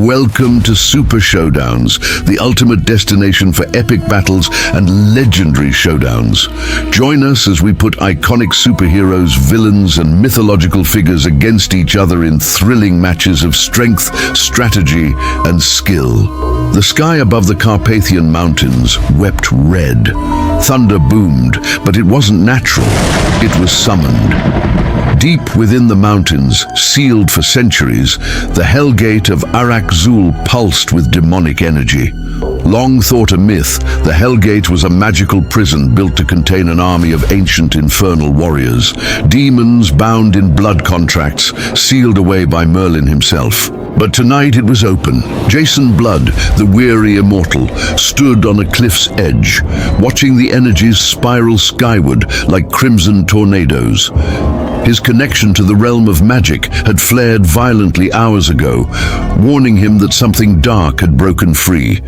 Welcome to Super Showdowns, the ultimate destination for epic battles and legendary showdowns. Join us as we put iconic superheroes, villains, and mythological figures against each other in thrilling matches of strength, strategy, and skill. The sky above the Carpathian Mountains wept red. Thunder boomed, but it wasn't natural. It was summoned. Deep within the mountains, sealed for centuries, the Hellgate of Arak-Zul pulsed with demonic energy. Long thought a myth, the Hellgate was a magical prison built to contain an army of ancient infernal warriors, demons bound in blood contracts, sealed away by Merlin himself. But tonight it was open. Jason Blood, the weary immortal, stood on a cliff's edge, watching the energies spiral skyward like crimson tornadoes. His connection to the realm of magic had flared violently hours ago, warning him that something dark had broken free.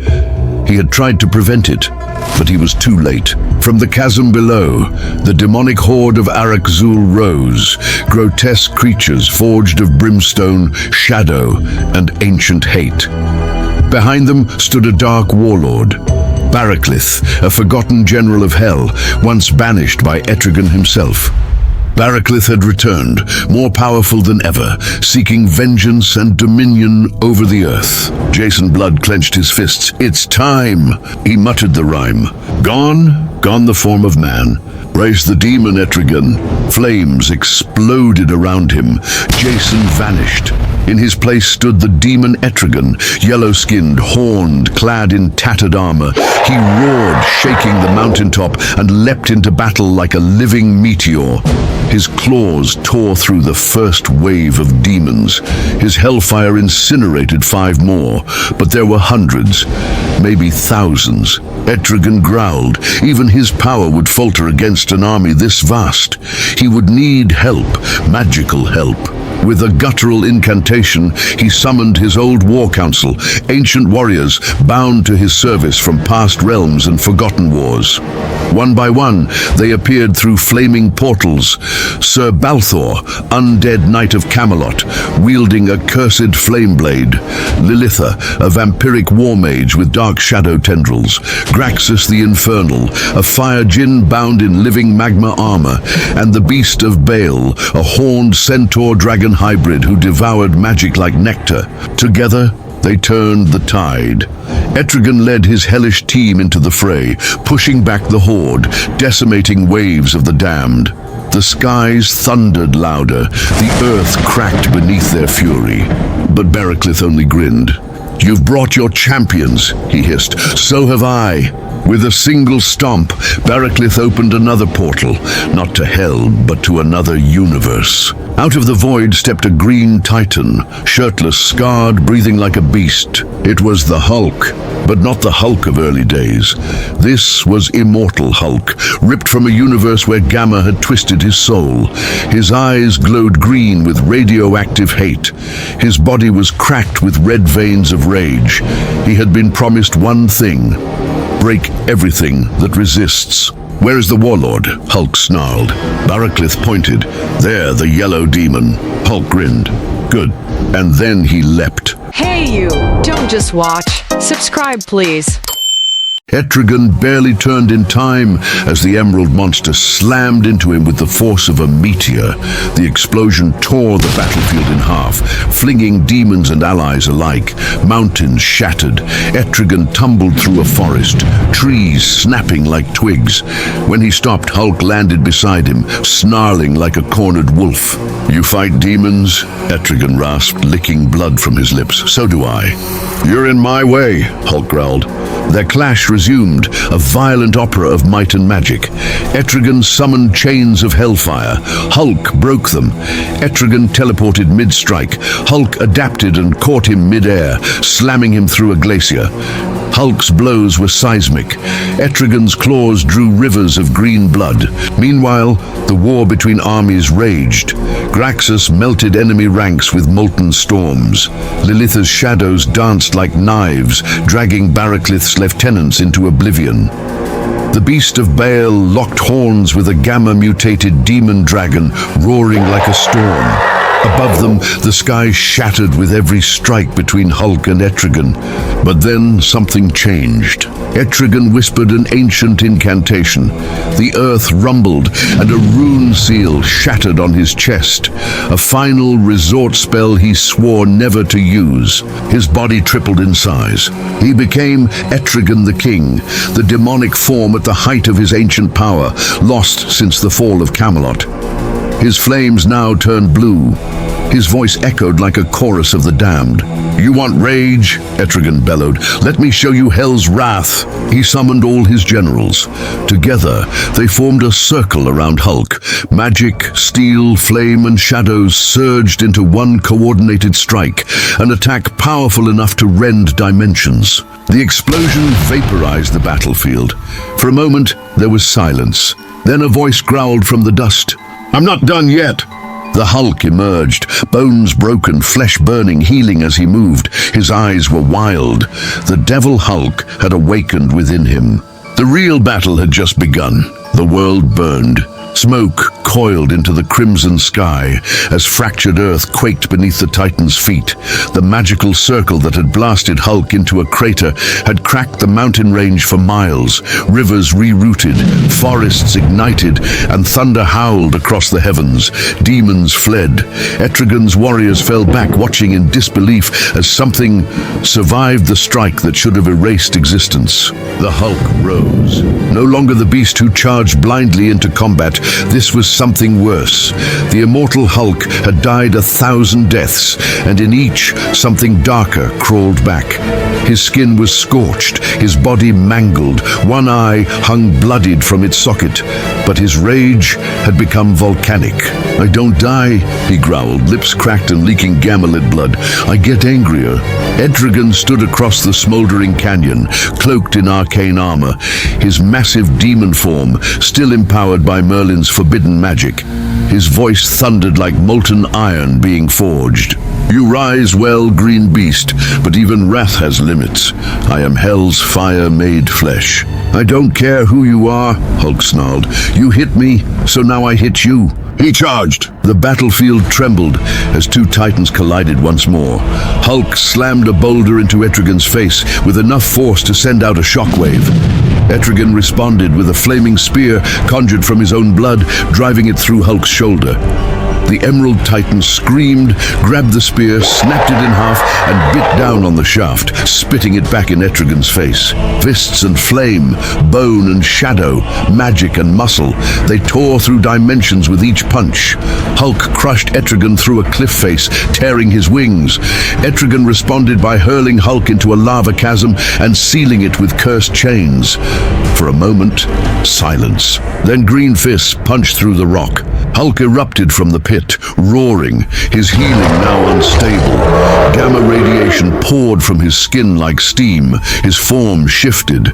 He had tried to prevent it, but he was too late. From the chasm below, the demonic horde of Arak-Zul rose, grotesque creatures forged of brimstone, shadow, and ancient hate. Behind them stood a dark warlord, Baraklyth, a forgotten general of hell, once banished by Etrigan himself. Baraklyth had returned, more powerful than ever, seeking vengeance and dominion over the earth. Jason Blood clenched his fists. "It's time!" He muttered the rhyme. Gone the form of man. Raised the demon Etrigan. Flames exploded around him. Jason vanished. In his place stood the demon Etrigan, yellow-skinned, horned, clad in tattered armor. He roared, shaking the mountaintop, and leapt into battle like a living meteor. His claws tore through the first wave of demons. His Hellfire incinerated 5 more, but there were hundreds, maybe thousands. Etrigan growled. Even his power would falter against an army this vast. He would need help, magical help. With a guttural incantation, he summoned his old war council, ancient warriors bound to his service from past realms and forgotten wars. One by one, they appeared through flaming portals. Sir Balthor, undead knight of Camelot, wielding a cursed flame blade. Lilitha, a vampiric war mage with dark shadow tendrils. Graxus the Infernal, a fire djinn bound in living magma armor. And the beast of Baal, a horned centaur dragon hybrid who devoured magic like nectar. Together, they turned the tide. Etrigan led his hellish team into the fray, pushing back the horde, decimating waves of the damned. The skies thundered louder, the earth cracked beneath their fury. But Baraklyth only grinned. "You've brought your champions," he hissed. "So have I." With a single stomp, Baraklyth opened another portal, not to hell, but to another universe. Out of the void stepped a green titan, shirtless, scarred, breathing like a beast. It was the Hulk, but not the Hulk of early days. This was immortal Hulk, ripped from a universe where Gamma had twisted his soul. His eyes glowed green with radioactive hate. His body was cracked with red veins of rage. He had been promised one thing: break everything that resists. "Where is the warlord?" Hulk snarled. Baraklyth pointed. "There, the yellow demon." Hulk grinned. "Good." And then he leapt. Hey you, don't just watch. Subscribe please. Etrigan barely turned in time as the emerald monster slammed into him with the force of a meteor. The explosion tore the battlefield in half, flinging demons and allies alike. Mountains shattered. Etrigan tumbled through a forest, trees snapping like twigs. When he stopped, Hulk landed beside him, snarling like a cornered wolf. "You fight demons?" Etrigan rasped, licking blood from his lips. "So do I." "You're in my way," Hulk growled. Their clash resumed, a violent opera of might and magic. Etrigan summoned chains of hellfire. Hulk broke them. Etrigan teleported mid-strike. Hulk adapted and caught him mid-air, slamming him through a glacier. Hulk's blows were seismic. Etrigan's claws drew rivers of green blood. Meanwhile, the war between armies raged. Graxus melted enemy ranks with molten storms. Lilitha's shadows danced like knives, dragging Baraklyth's lieutenants into oblivion. The beast of Baal locked horns with a gamma-mutated demon dragon, roaring like a storm. Above them, the sky shattered with every strike between Hulk and Etrigan. But then something changed. Etrigan whispered an ancient incantation. The earth rumbled, and a rune seal shattered on his chest. A final resort spell he swore never to use. His body tripled in size. He became Etrigan the King, the demonic form at the height of his ancient power, lost since the fall of Camelot. His flames now turned blue. His voice echoed like a chorus of the damned. "You want rage?" Etrigan bellowed. "Let me show you hell's wrath." He summoned all his generals. Together, they formed a circle around Hulk. Magic, steel, flame, and shadows surged into one coordinated strike, an attack powerful enough to rend dimensions. The explosion vaporized the battlefield. For a moment, there was silence. Then a voice growled from the dust. "I'm not done yet." The Hulk emerged, bones broken, flesh burning, healing as he moved. His eyes were wild. The Devil Hulk had awakened within him. The real battle had just begun. The world burned. Smoke coiled into the crimson sky as fractured earth quaked beneath the Titan's feet. The magical circle that had blasted Hulk into a crater had cracked the mountain range for miles. Rivers rerouted, forests ignited, and thunder howled across the heavens. Demons fled. Etrigan's warriors fell back, watching in disbelief as something survived the strike that should have erased existence. The Hulk rose. No longer the beast who charged blindly into combat. This was something worse. The immortal Hulk had died 1,000 deaths, and in each, something darker crawled back. His skin was scorched, his body mangled, one eye hung bloodied from its socket, but his rage had become volcanic. "I don't die," he growled, lips cracked and leaking gamma-lit blood. "I get angrier." Etrigan stood across the smoldering canyon, cloaked in arcane armor, his massive demon form still empowered by Merlin's forbidden magic. His voice thundered like molten iron being forged. "You rise well, green beast, but even wrath has limits. I am hell's fire made flesh." "I don't care who you are," Hulk snarled. "You hit me, so now I hit you." He charged. The battlefield trembled as two titans collided once more. Hulk slammed a boulder into Etrigan's face with enough force to send out a shockwave. Etrigan responded with a flaming spear conjured from his own blood, driving it through Hulk's shoulder. The Emerald Titan screamed, grabbed the spear, snapped it in half, and bit down on the shaft, spitting it back in Etrigan's face. Fists and flame, bone and shadow, magic and muscle, they tore through dimensions with each punch. Hulk crushed Etrigan through a cliff face, tearing his wings. Etrigan responded by hurling Hulk into a lava chasm and sealing it with cursed chains. For a moment, silence. Then green fists punched through the rock. Hulk erupted from the pit, roaring, his healing now unstable. Gamma radiation poured from his skin like steam. His form shifted.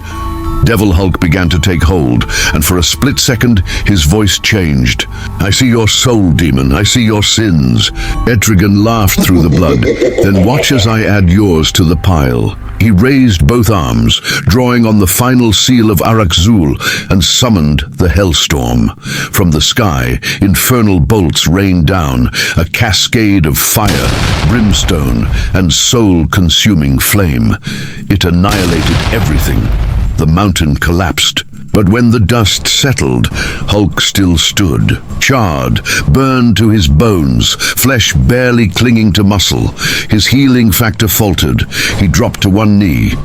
Devil Hulk began to take hold, and for a split second, his voice changed. "I see your soul, demon. I see your sins." Etrigan laughed through the blood. "Then watch as I add yours to the pile." He raised both arms, drawing on the final seal of Arak-Zul, and summoned the Hellstorm. From the sky, infernal bolts rained down, a cascade of fire, brimstone, and soul-consuming flame. It annihilated everything. The mountain collapsed. But when the dust settled, Hulk still stood, charred, burned to his bones, flesh barely clinging to muscle. His healing factor faltered. He dropped to one knee.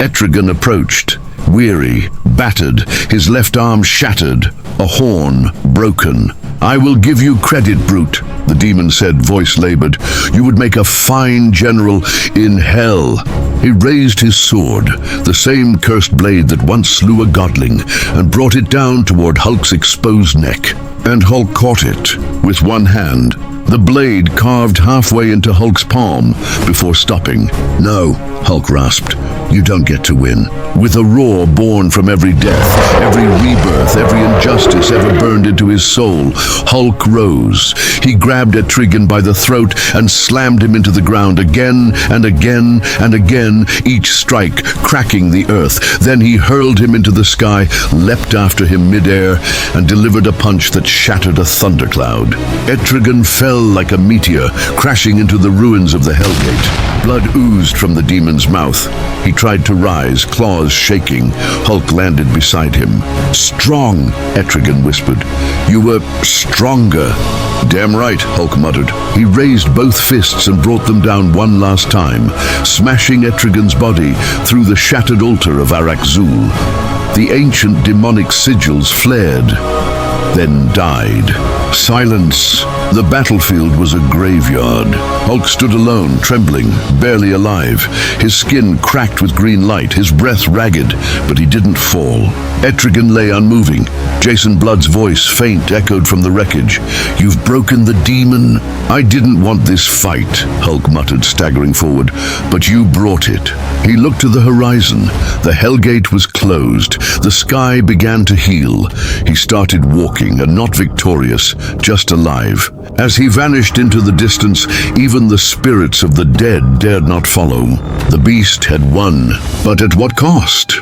Etrigan approached, weary, battered, his left arm shattered, a horn broken. "I will give you credit, brute," the demon said, voice labored. "You would make a fine general in hell." He raised his sword, the same cursed blade that once slew a godling, and brought it down toward Hulk's exposed neck. And Hulk caught it with one hand. The blade carved halfway into Hulk's palm before stopping. "No," Hulk rasped. "You don't get to win." With a roar born from every death, every rebirth, every injustice ever burned into his soul, Hulk rose. He grabbed Etrigan by the throat and slammed him into the ground again and again and again, each strike cracking the earth. Then he hurled him into the sky, leapt after him midair, and delivered a punch that shattered a thundercloud. Etrigan fell fell like a meteor, crashing into the ruins of the Hellgate. Blood oozed from the demon's mouth. He tried to rise, claws shaking. Hulk landed beside him. "Strong," Etrigan whispered. "You were stronger." "Damn right," Hulk muttered. He raised both fists and brought them down one last time, smashing Etrigan's body through the shattered altar of Arak-Zul. The ancient demonic sigils flared, then died. Silence. The battlefield was a graveyard. Hulk stood alone, trembling, barely alive. His skin cracked with green light, his breath ragged, but he didn't fall. Etrigan lay unmoving. Jason Blood's voice, faint, echoed from the wreckage. "You've broken the demon." "I didn't want this fight," Hulk muttered, staggering forward, "but you brought it." He looked to the horizon. The Hellgate was closed. The sky began to heal. He started walking, and not victorious, just alive. As he vanished into the distance, even the spirits of the dead dared not follow. The beast had won, but at what cost?